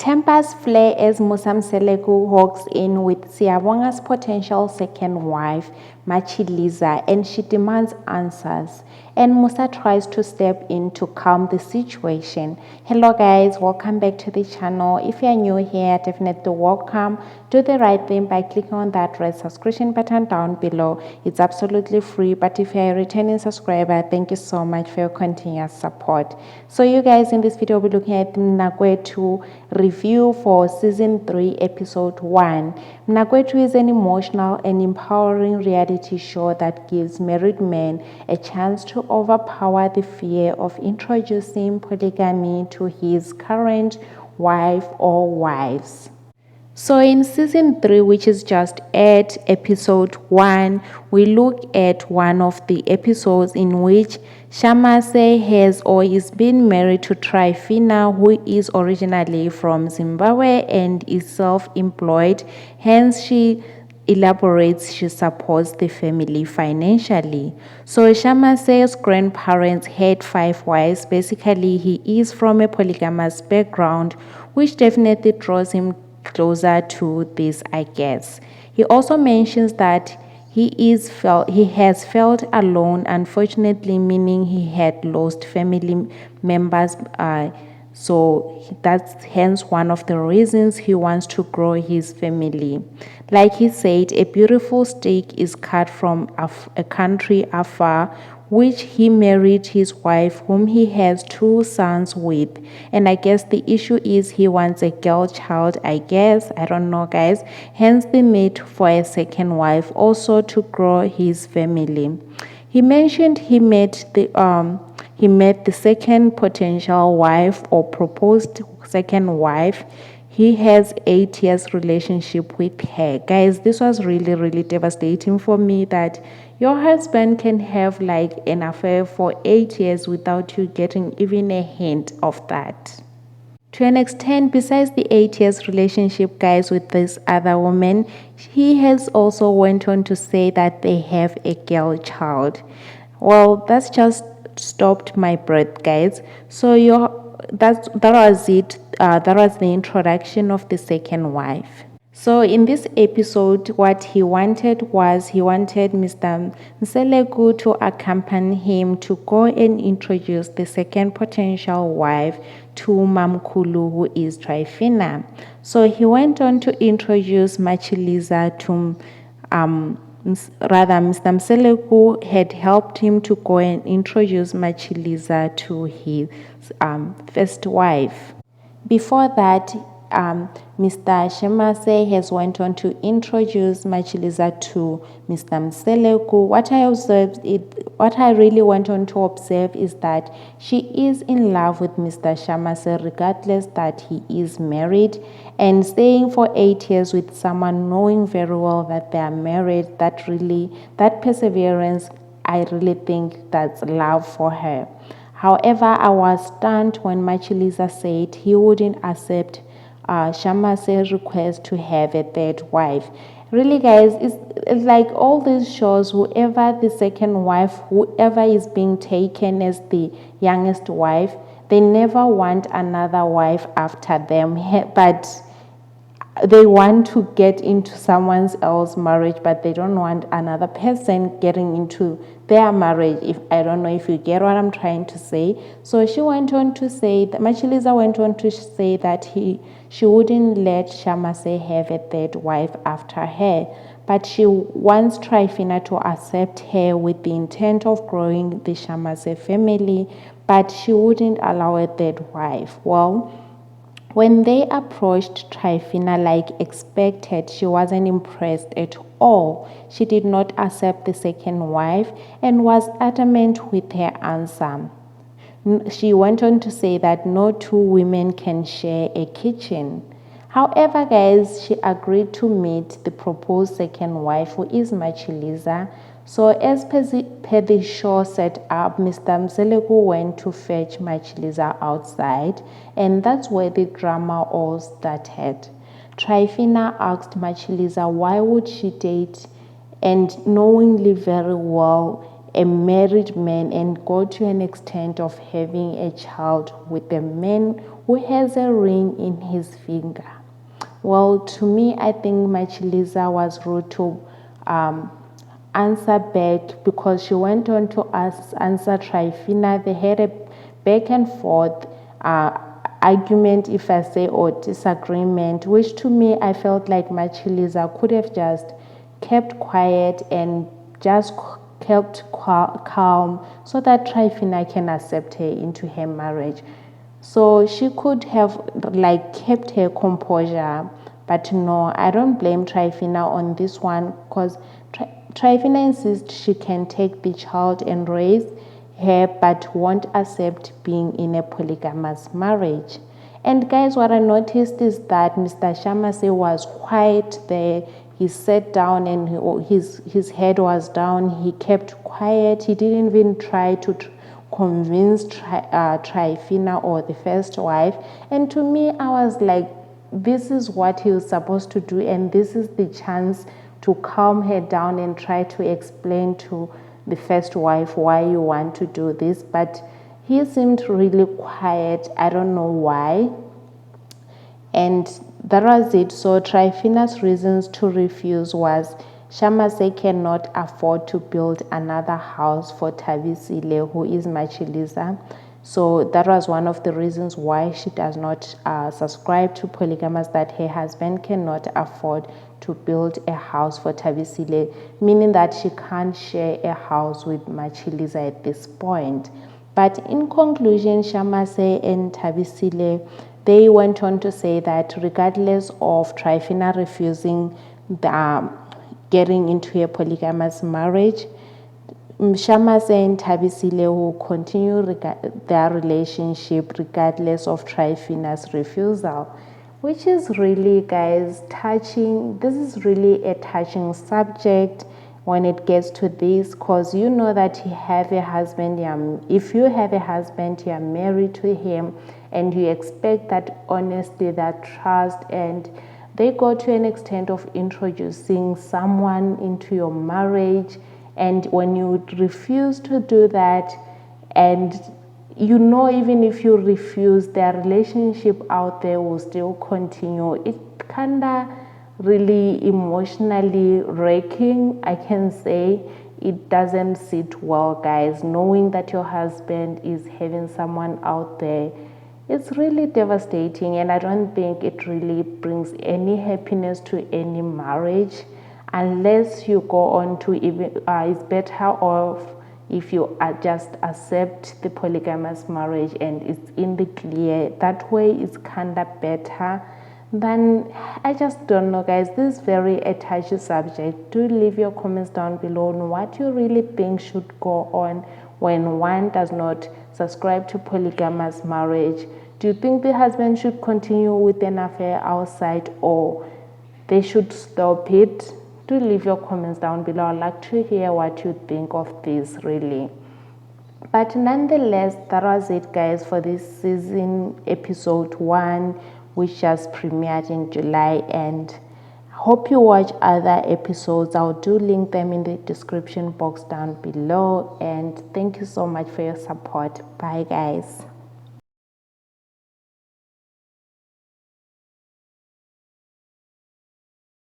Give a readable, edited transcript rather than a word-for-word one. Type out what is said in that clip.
Tempers flare as Musa Mseleku walks in with Siyabonga's potential second wife, Machiliza, and she demands answers. And Musa tries to step in to calm the situation. Hello guys, welcome back to the channel. If you are new here, definitely welcome. Do the right thing by clicking on that red subscription button down below. It's absolutely free, but if you are a returning subscriber, thank you so much for your continuous support. So you guys, in this video, we'll be looking at Mnakwethu review for season 3 episode 1. Mnakwethu is an emotional and empowering reality show that gives married men a chance to overpower the fear of introducing polygamy to his current wife or wives. So in season 3, which is just at episode 1, we look at one of the episodes in which Shamase has or is being married to Trifina, who is originally from Zimbabwe and is self-employed. Hence, she elaborates she supports the family financially. So Shamase's grandparents had 5 wives. Basically, he is from a polygamous background, which definitely draws him closer to this, I guess. He also mentions that he has felt alone, unfortunately, meaning he had lost family members. So that's hence one of the reasons he wants to grow his family. Like he said, a beautiful steak is cut from a country afar, which he married his wife, whom he has 2 sons with. And I guess the issue is he wants a girl child, I guess. I don't know, guys. Hence the need for a second wife, also to grow his family. He mentioned he met the second potential wife or proposed second wife. He has 8 years relationship with her. Guys, this was really devastating for me, that your husband can have like an affair for 8 years without you getting even a hint of that. To an extent, besides the 8 years relationship, guys, with this other woman, he has also went on to say that they have a girl child. Well, that's just stopped my breath, guys. So that was it. That was the introduction of the second wife. So in this episode, what he wanted Mr. Mseleku to accompany him to go and introduce the second potential wife to Mamkulu, who is Trifina. So he went on to introduce Machiliza to Mr. Mseleku had helped him to go and introduce Machiliza to his first wife. Before that, Mr. Shamase has went on to introduce Machiliza to Mr. Mseleku. What I really went on to observe is that she is in love with Mr. Shamase, regardless that he is married, and staying for 8 years with someone, knowing very well that they are married. That perseverance, I really think that's love for her. However, I was stunned when Machiliza said he wouldn't accept Shamase's request to have a 3rd wife. Really, guys, it's like all these shows, whoever the second wife, whoever is being taken as the youngest wife, they never want another wife after them, but they want to get into someone else's marriage, but they don't want another person getting into their marriage. I don't know if you get what I'm trying to say. So she went on to say that Machiliza went on to say that she wouldn't let Shamase have a 3rd wife after her, but she wants Trifina to accept her with the intent of growing the Shamase family, but she wouldn't allow a 3rd wife. Well, when they approached Trifina like expected, she wasn't impressed at all. She did not accept the second wife and was adamant with her answer. She went on to say that no 2 women can share a kitchen. However, guys, she agreed to meet the proposed second wife, who is Machiliza. So as per the show set up, Mr. Mseleku went to fetch Machiliza outside, and that's where the drama all started. Trifina asked Machiliza why would she date and knowingly very well a married man and go to an extent of having a child with a man who has a ring in his finger. Well, to me, I think Machiliza was rude to answer back, because she went on to answer Trifina. They had a back and forth argument, if I say, or disagreement, which to me, I felt like Machiliza could have just kept quiet and just kept calm so that Trifina can accept her into her marriage. So she could have like kept her composure, but no, I don't blame Trifina on this one, because Trifina insists she can take the child and raise her, but won't accept being in a polygamous marriage. And guys, what I noticed is that Mr. Shamase was quiet there. He sat down and his head was down. He kept quiet. He didn't even try to convince Trifina or the first wife. And to me, I was like, this is what he was supposed to do, and this is the chance to calm her down and try to explain to the first wife why you want to do this. But he seemed really quiet. I don't know why. And that was it. So Trifina's reasons to refuse was Shamase cannot afford to build another house for Thabisile, who is Machiliza. So that was one of the reasons why she does not subscribe to polygamous, that her husband cannot afford to build a house for Thabisile, meaning that she can't share a house with Machiliza at this point. But in conclusion, Shamase and Thabisile, they went on to say that regardless of Trifina refusing getting into a polygamous marriage, Shamase and Thabisile will continue their relationship regardless of Trifina's refusal, which is really, guys, touching. This is really a touching subject when it gets to this, because you know that you have a husband. If you have a husband, you are married to him, and you expect that honesty, that trust, and they go to an extent of introducing someone into your marriage. And when you refuse to do that, and you know, even if you refuse, their relationship out there will still continue, it kinda really emotionally wrecking, I can say. It doesn't sit well, guys, knowing that your husband is having someone out there. It's really devastating, and I don't think it really brings any happiness to any marriage, unless you go on to even it's better off if you just accept the polygamous marriage and it's in the clear. That way it's kind of better. Then I just don't know, guys. This is very a touchy subject. Do leave your comments down below on what you really think should go on when one does not subscribe to polygamous marriage. Do you think the husband should continue with an affair outside, or they should stop it? Do leave your comments down below. I'd like to hear what you think of this, really. But nonetheless, that was it, guys, for this season episode 1, which just premiered in July. And hope you watch other episodes. I'll do link them in the description box down below. And thank you so much for your support. Bye, guys.